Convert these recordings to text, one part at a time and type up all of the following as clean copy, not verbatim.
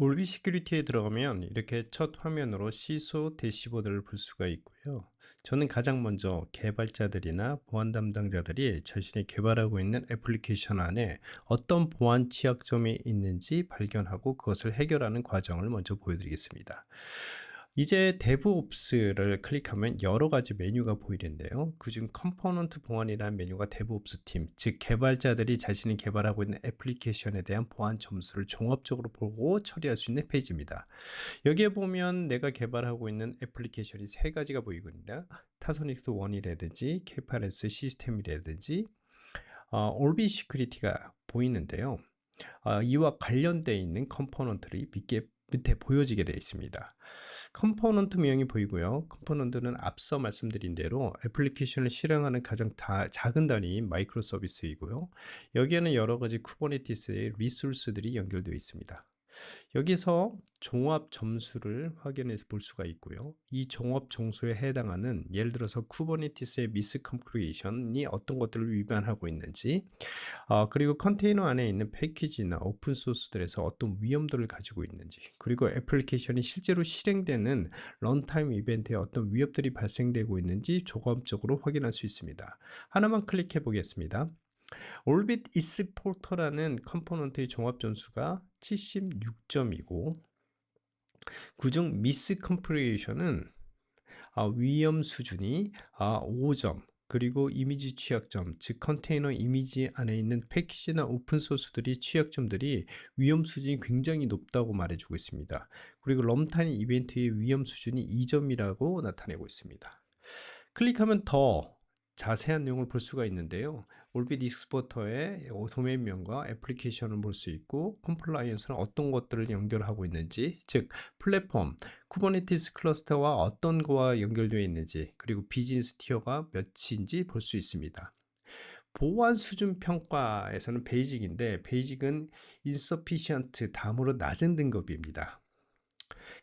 올비 시큐리티에 들어가면 이렇게 첫 화면으로 시소 대시보드를 볼 수가 있고요. 저는 가장 먼저 개발자들이나 보안 담당자들이 자신이 개발하고 있는 애플리케이션 안에 어떤 보안 취약점이 있는지 발견하고 그것을 해결하는 과정을 먼저 보여드리겠습니다. 이제 DevOps를 클릭하면 여러 가지 메뉴가 보이는데요. 그중 컴포넌트 보안이라는 메뉴가 DevOps 팀, 즉 개발자들이 자신이 개발하고 있는 애플리케이션에 대한 보안 점수를 종합적으로 보고 처리할 수 있는 페이지입니다. 여기에 보면 내가 개발하고 있는 애플리케이션이 세 가지가 보이거든요. 타소닉스 1이라든지 K8S 시스템이라든지 올비 시큐리티가 보이는데요. 이와 관련되어 있는 컴포넌트들이 밑에 보여지게 되어 있습니다. 컴포넌트명이 보이고요. 컴포넌트는 앞서 말씀드린 대로 애플리케이션을 실행하는 가장 작은 단위인 마이크로 서비스이고요. 여기에는 여러 가지 쿠버네티스의 리소스들이 연결되어 있습니다. 여기서 종합 점수를 확인해서 볼 수가 있고요. 이 종합 점수에 해당하는 예를 들어서 쿠버네티스의 미스컴프리에이션이 어떤 것들을 위반하고 있는지, 그리고 컨테이너 안에 있는 패키지나 오픈 소스들에서 어떤 위험도를 가지고 있는지, 그리고 애플리케이션이 실제로 실행되는 런타임 이벤트에 어떤 위협들이 발생되고 있는지 종합적으로 확인할 수 있습니다. 하나만 클릭해 보겠습니다. 올빗 이스 포터라는 컴포넌트의 종합 점수가 76점이고, 그중 미스 컴프리에이션은 위험 수준이 5점, 그리고 이미지 취약점, 즉 컨테이너 이미지 안에 있는 패키지나 오픈소스들이 취약점들이 위험 수준이 굉장히 높다고 말해주고 있습니다. 그리고 럼타임 이벤트의 위험 수준이 2점이라고 나타내고 있습니다. 클릭하면 더 자세한 내용을 볼 수가 있는데요. 올빗 익스포터의 도메인명과 애플리케이션을 볼 수 있고, 컴플라이언스는 어떤 것들을 연결하고 있는지, 즉 플랫폼, 쿠버네티스 클러스터와 어떤 거와 연결되어 있는지, 그리고 비즈니스 티어가 몇인지 볼 수 있습니다. 보안 수준 평가에서는 베이직인데, 베이직은 insufficient, 다음으로 낮은 등급입니다.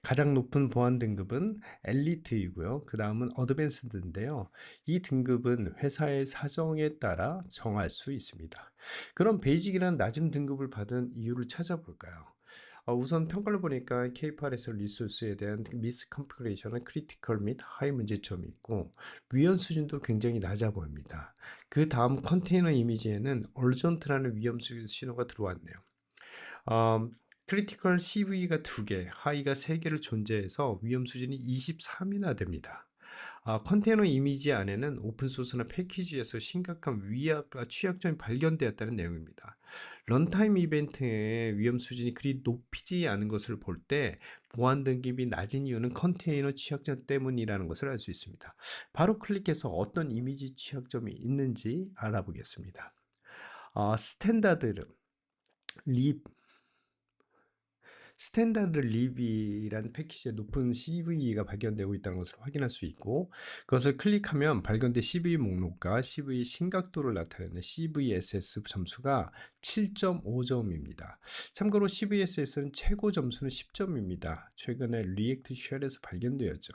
가장 높은 보안 등급은 엘리트이고요. 그 다음은 어드밴스드인데요. 이 등급은 회사의 사정에 따라 정할 수 있습니다. 그럼 베이직이라는 낮은 등급을 받은 이유를 찾아볼까요? 우선 평가를 보니까 K8에서 리소스에 대한 미스 컴피그레이션은 크리티컬 및 하이 문제점이 있고, 위험 수준도 굉장히 낮아 보입니다. 그 다음 컨테이너 이미지에는 얼전트라는 위험 신호가 들어왔네요. 크리티컬 CV가 2개, 하이가 3개를 존재해서 위험 수준이 23이나 됩니다. 컨테이너 이미지 안에는 오픈소스나 패키지에서 심각한 위약과 취약점이 발견되었다는 내용입니다. 런타임 이벤트의 위험 수준이 그리 높이지 않은 것을 볼 때 보안 등급이 낮은 이유는 컨테이너 취약점 때문이라는 것을 알 수 있습니다. 바로 클릭해서 어떤 이미지 취약점이 있는지 알아보겠습니다. 스탠다드 립 스탠다드 립이라는 패키지에 높은 CVE가 발견되고 있다는 것을 확인할 수 있고, 그것을 클릭하면 발견된 CVE 목록과 CVE 심각도를 나타내는 CVSS 점수가 7.5점입니다. 참고로 CVSS는 최고 점수는 10점입니다. 최근에 리액트 쉘에서 발견되었죠.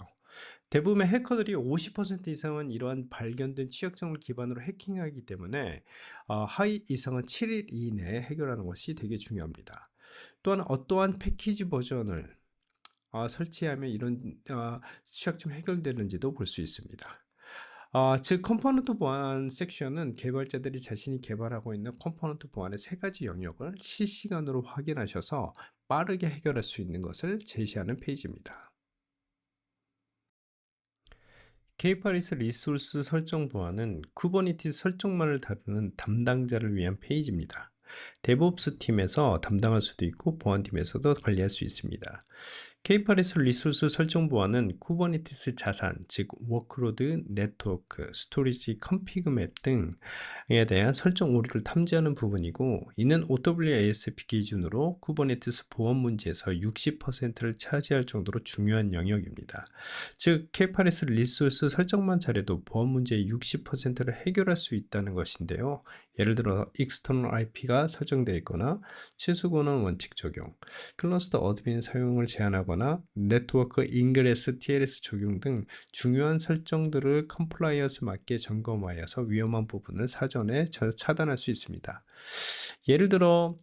대부분의 해커들이 50% 이상은 이러한 발견된 취약점을 기반으로 해킹하기 때문에 하이 이상은 7일 이내에 해결하는 것이 되게 중요합니다. 또한 어떠한 패키지 버전을 설치하면 이런 취약점 해결되는지도 볼 수 있습니다. 즉 컴포넌트 보안 섹션은 개발자들이 자신이 개발하고 있는 컴포넌트 보안의 세 가지 영역을 실시간으로 확인하셔서 빠르게 해결할 수 있는 것을 제시하는 페이지입니다. K8에서 리소스 설정 보안은 쿠버네티스 설정만을 다루는 담당자를 위한 페이지입니다. 데브옵스 팀에서 담당할 수도 있고 보안팀에서도 관리할 수 있습니다. K8에서 리소스 설정 보안은 쿠버네티스 자산, 즉 워크로드, 네트워크, 스토리지, 컨피그 맵 등에 대한 설정 오류를 탐지하는 부분이고, 이는 OWASP 기준으로 쿠버네티스 보안 문제에서 60%를 차지할 정도로 중요한 영역입니다. 즉 K8에서 리소스 설정만 잘해도 보안 문제의 60%를 해결할 수 있다는 것인데요. 예를 들어 external IP가 설정되어 있거나 최소권한 원칙 적용, 클러스터 어드민 사용을 제한하거나 네트워크 인그레스 TLS 적용 등 중요한 설정들을 컴플라이언스 맞게 점검하여서 위험한 부분을 사전에 차단할 수 있습니다. 예를 들어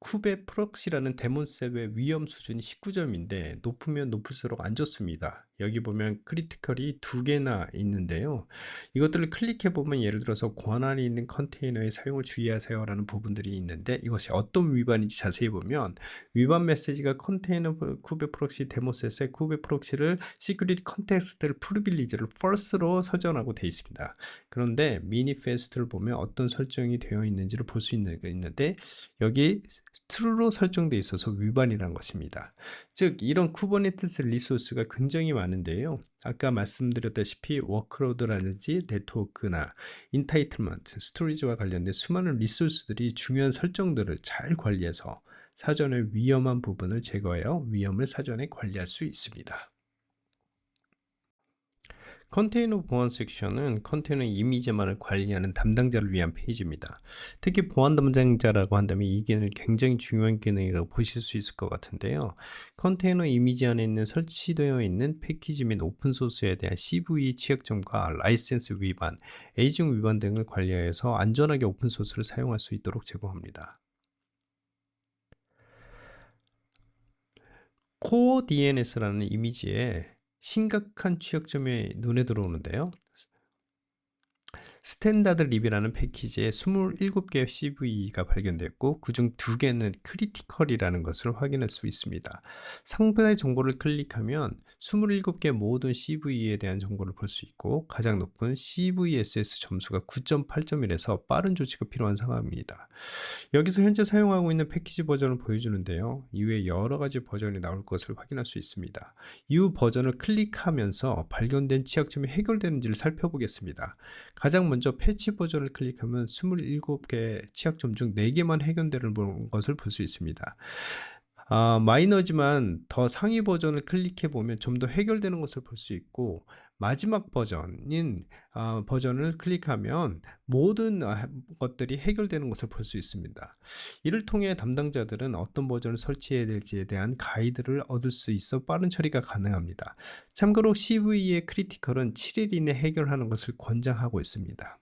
쿠베 프록시라는 데몬셋의 위험 수준이 19점인데 높으면 높을수록 안 좋습니다. 여기 보면 크리티컬이 두 개나 있는데요. 이것들을 클릭해 보면 예를 들어서 권한이 있는 컨테이너의 사용을 주의하세요라는 부분들이 있는데 이것이 어떤 위반인지 자세히 보면 위반 메시지가 컨테이너 쿠베 프록시 데모셋의 쿠베 프록시를 시큐리티 컨텍스트를 프리빌리지를 false로 설정하고 되어 있습니다. 그런데 미니페스트를 보면 어떤 설정이 되어 있는지를 볼 수 있는데 여기 true로 설정되어 있어서 위반이라는 것입니다. 즉 이런 쿠버네티스 리소스가 굉장히 많은데요. 아까 말씀드렸다시피 워크로드라든지 네트워크나 인타이틀먼트, 스토리지와 관련된 수많은 리소스들이 중요한 설정들을 잘 관리해서 사전에 위험한 부분을 제거하여 위험을 사전에 관리할 수 있습니다. 컨테이너 보안 섹션은 컨테이너 이미지만을 관리하는 담당자를 위한 페이지입니다. 특히 보안 담당자라고 한다면 이 기능이 굉장히 중요한 기능이라고 보실 수 있을 것 같은데요. 컨테이너 이미지 안에 있는 설치되어 있는 패키지 및 오픈소스에 대한 CVE 취약점과 라이센스 위반, 에이징 위반 등을 관리하여서 안전하게 오픈소스를 사용할 수 있도록 제공합니다. 코어 DNS라는 이미지에 심각한 취약점이 눈에 들어오는데요. 스탠다드 립이라는 패키지에 27개의 CVE가 발견됐고 그중 2개는 크리티컬이라는 것을 확인할 수 있습니다. 상단의 정보를 클릭하면 27개 모든 CVE에 대한 정보를 볼 수 있고 가장 높은 CVSS 점수가 9.8점이라서 빠른 조치가 필요한 상황입니다. 여기서 현재 사용하고 있는 패키지 버전을 보여주는데요. 이외에 여러 가지 버전이 나올 것을 확인할 수 있습니다. 이 버전을 클릭하면서 발견된 취약점이 해결되는지를 살펴보겠습니다. 가장 먼저 패치 버전을 클릭하면 27개 취약점 중 4개만 해결되는 것을 볼 수 있습니다. 마이너지만 더 상위 버전을 클릭해 보면 좀 더 해결되는 것을 볼 수 있고 마지막 버전인 버전을 클릭하면 모든 것들이 해결되는 것을 볼 수 있습니다. 이를 통해 담당자들은 어떤 버전을 설치해야 될지에 대한 가이드를 얻을 수 있어 빠른 처리가 가능합니다. 참고로 CVE의 크리티컬은 7일 이내 해결하는 것을 권장하고 있습니다.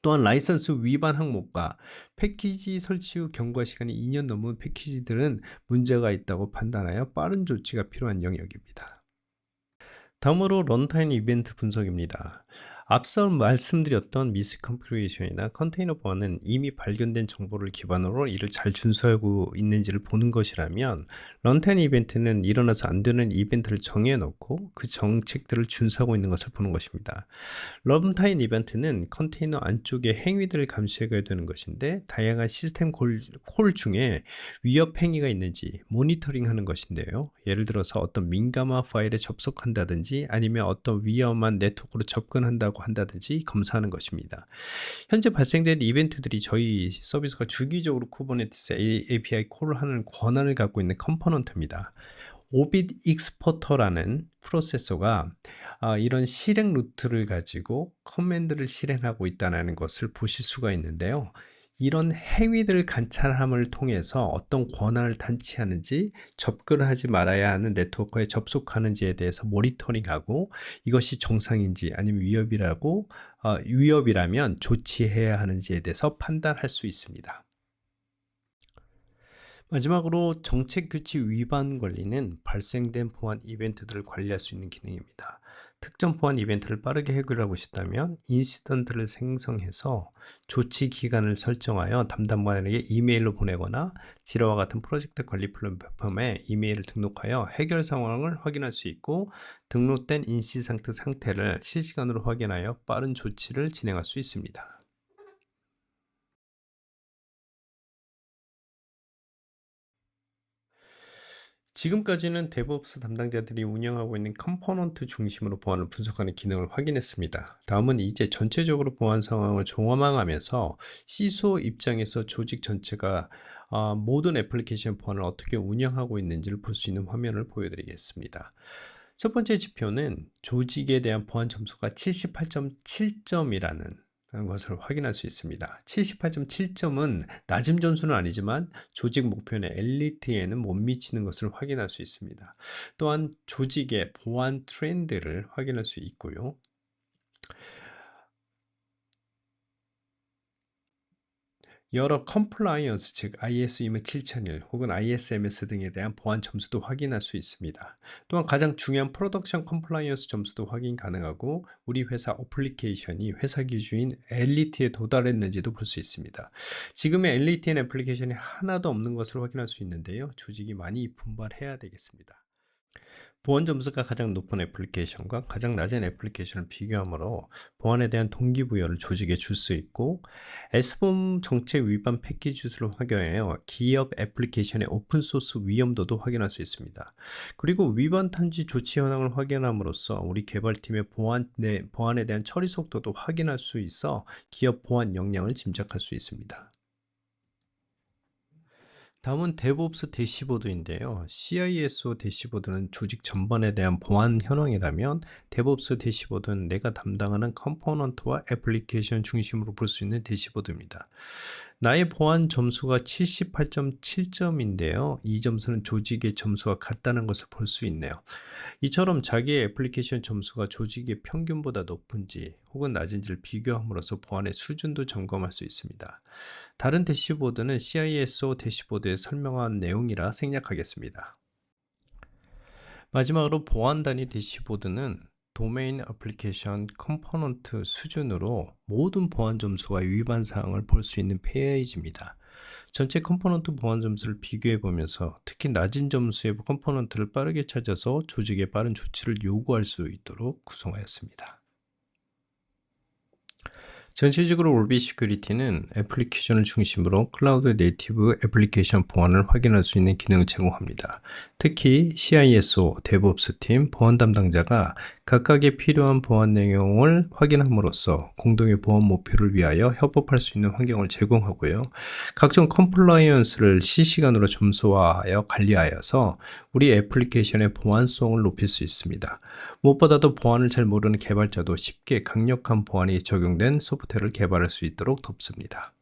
또한 라이선스 위반 항목과 패키지 설치 후 경과 시간이 2년 넘은 패키지들은 문제가 있다고 판단하여 빠른 조치가 필요한 영역입니다. 다음으로 런타임 이벤트 분석입니다. 앞서 말씀드렸던 미스컨피그레이션이나 컨테이너 보안은 이미 발견된 정보를 기반으로 이를 잘 준수하고 있는지를 보는 것이라면 런타임 이벤트는 일어나서 안 되는 이벤트를 정해놓고 그 정책들을 준수하고 있는 것을 보는 것입니다. 런타임 이벤트는 컨테이너 안쪽의 행위들을 감시해야 되는 것인데 다양한 시스템 콜 중에 위협 행위가 있는지 모니터링하는 것인데요. 예를 들어서 어떤 민감한 파일에 접속한다든지 아니면 어떤 위험한 네트워크로 접근한다고 한다든지 검사하는 것입니다. 현재 발생된 이벤트들이 저희 서비스가 주기적으로 쿠버네티스 API 콜을 하는 권한을 갖고 있는 컴포넌트입니다. 오빗 익스포터라는 프로세서가 이런 실행 루트를 가지고 커맨드를 실행하고 있다는 것을 보실 수가 있는데요. 이런 행위들을 관찰함을 통해서 어떤 권한을探知하는지 접근을 하지 말아야 하는 네트워크에 접속하는지에 대해서 모니터링하고 이것이 정상인지 아니면 위협이라면 조치해야 하는지에 대해서 판단할 수 있습니다. 마지막으로 정책 규칙 위반 관리는 발생된 보안 이벤트들을 관리할 수 있는 기능입니다. 특정 보안 이벤트를 빠르게 해결하고 싶다면 인시던트를 생성해서 조치 기간을 설정하여 담당관에게 이메일로 보내거나 지라와 같은 프로젝트 관리 플랫폼에 이메일을 등록하여 해결 상황을 확인할 수 있고 등록된 인시던트 상태를 실시간으로 확인하여 빠른 조치를 진행할 수 있습니다. 지금까지는 데브옵스 담당자들이 운영하고 있는 컴포넌트 중심으로 보안을 분석하는 기능을 확인했습니다. 다음은 이제 전체적으로 보안 상황을 종합하면서 CISO 입장에서 조직 전체가 모든 애플리케이션 보안을 어떻게 운영하고 있는지를 볼 수 있는 화면을 보여드리겠습니다. 첫 번째 지표는 조직에 대한 보안 점수가 78.7점이라는 것을 확인할 수 있습니다. 78.7점은 낮은 점수는 아니지만 조직 목표는 엘리트에는 못 미치는 것을 확인할 수 있습니다. 또한 조직의 보안 트렌드를 확인할 수 있고요. 여러 컴플라이언스 즉 ISO 27001 혹은 ISMS 등에 대한 보안 점수도 확인할 수 있습니다. 또한 가장 중요한 프로덕션 컴플라이언스 점수도 확인 가능하고 우리 회사 어플리케이션이 회사 기준인 엘리트에 도달했는지도 볼 수 있습니다. 지금의 엘리트인 애플리케이션이 하나도 없는 것을 확인할 수 있는데요. 조직이 많이 분발해야 되겠습니다. 보안 점수가 가장 높은 애플리케이션과 가장 낮은 애플리케이션을 비교하므로 보안에 대한 동기부여를 조직에 줄 수 있고 S봄 정책 위반 패키지 수를 확인하여 기업 애플리케이션의 오픈소스 위험도도 확인할 수 있습니다. 그리고 위반 탐지 조치 현황을 확인함으로써 우리 개발팀의 보안에 대한 처리 속도도 확인할 수 있어 기업 보안 역량을 짐작할 수 있습니다. 다음은 DevOps 대시보드인데요. CISO 대시보드는 조직 전반에 대한 보안 현황이라면 DevOps 대시보드는 내가 담당하는 컴포넌트와 애플리케이션 중심으로 볼 수 있는 대시보드입니다. 나의 보안 점수가 78.7점인데요. 이 점수는 조직의 점수와 같다는 것을 볼 수 있네요. 이처럼 자기의 애플리케이션 점수가 조직의 평균보다 높은지 혹은 낮은지를 비교함으로써 보안의 수준도 점검할 수 있습니다. 다른 대시보드는 CISO 대시보드에 설명한 내용이라 생략하겠습니다. 마지막으로 보안 단위 대시보드는 도메인 애플리케이션 컴포넌트 수준으로 모든 보안 점수와 위반 사항을 볼 수 있는 페이지입니다. 전체 컴포넌트 보안 점수를 비교해 보면서 특히 낮은 점수의 컴포넌트를 빠르게 찾아서 조직에 빠른 조치를 요구할 수 있도록 구성하였습니다. 전체적으로 올비 시큐리티는 애플리케이션을 중심으로 클라우드 네이티브 애플리케이션 보안을 확인할 수 있는 기능을 제공합니다. 특히 CISO, DevOps 팀, 보안 담당자가 각각의 필요한 보안 내용을 확인함으로써 공동의 보안 목표를 위하여 협업할 수 있는 환경을 제공하고요. 각종 컴플라이언스를 실시간으로 점수화하여 관리하여서 우리 애플리케이션의 보안성을 높일 수 있습니다. 무엇보다도 보안을 잘 모르는 개발자도 쉽게 강력한 보안이 적용된 소프트웨어를 개발할 수 있도록 돕습니다.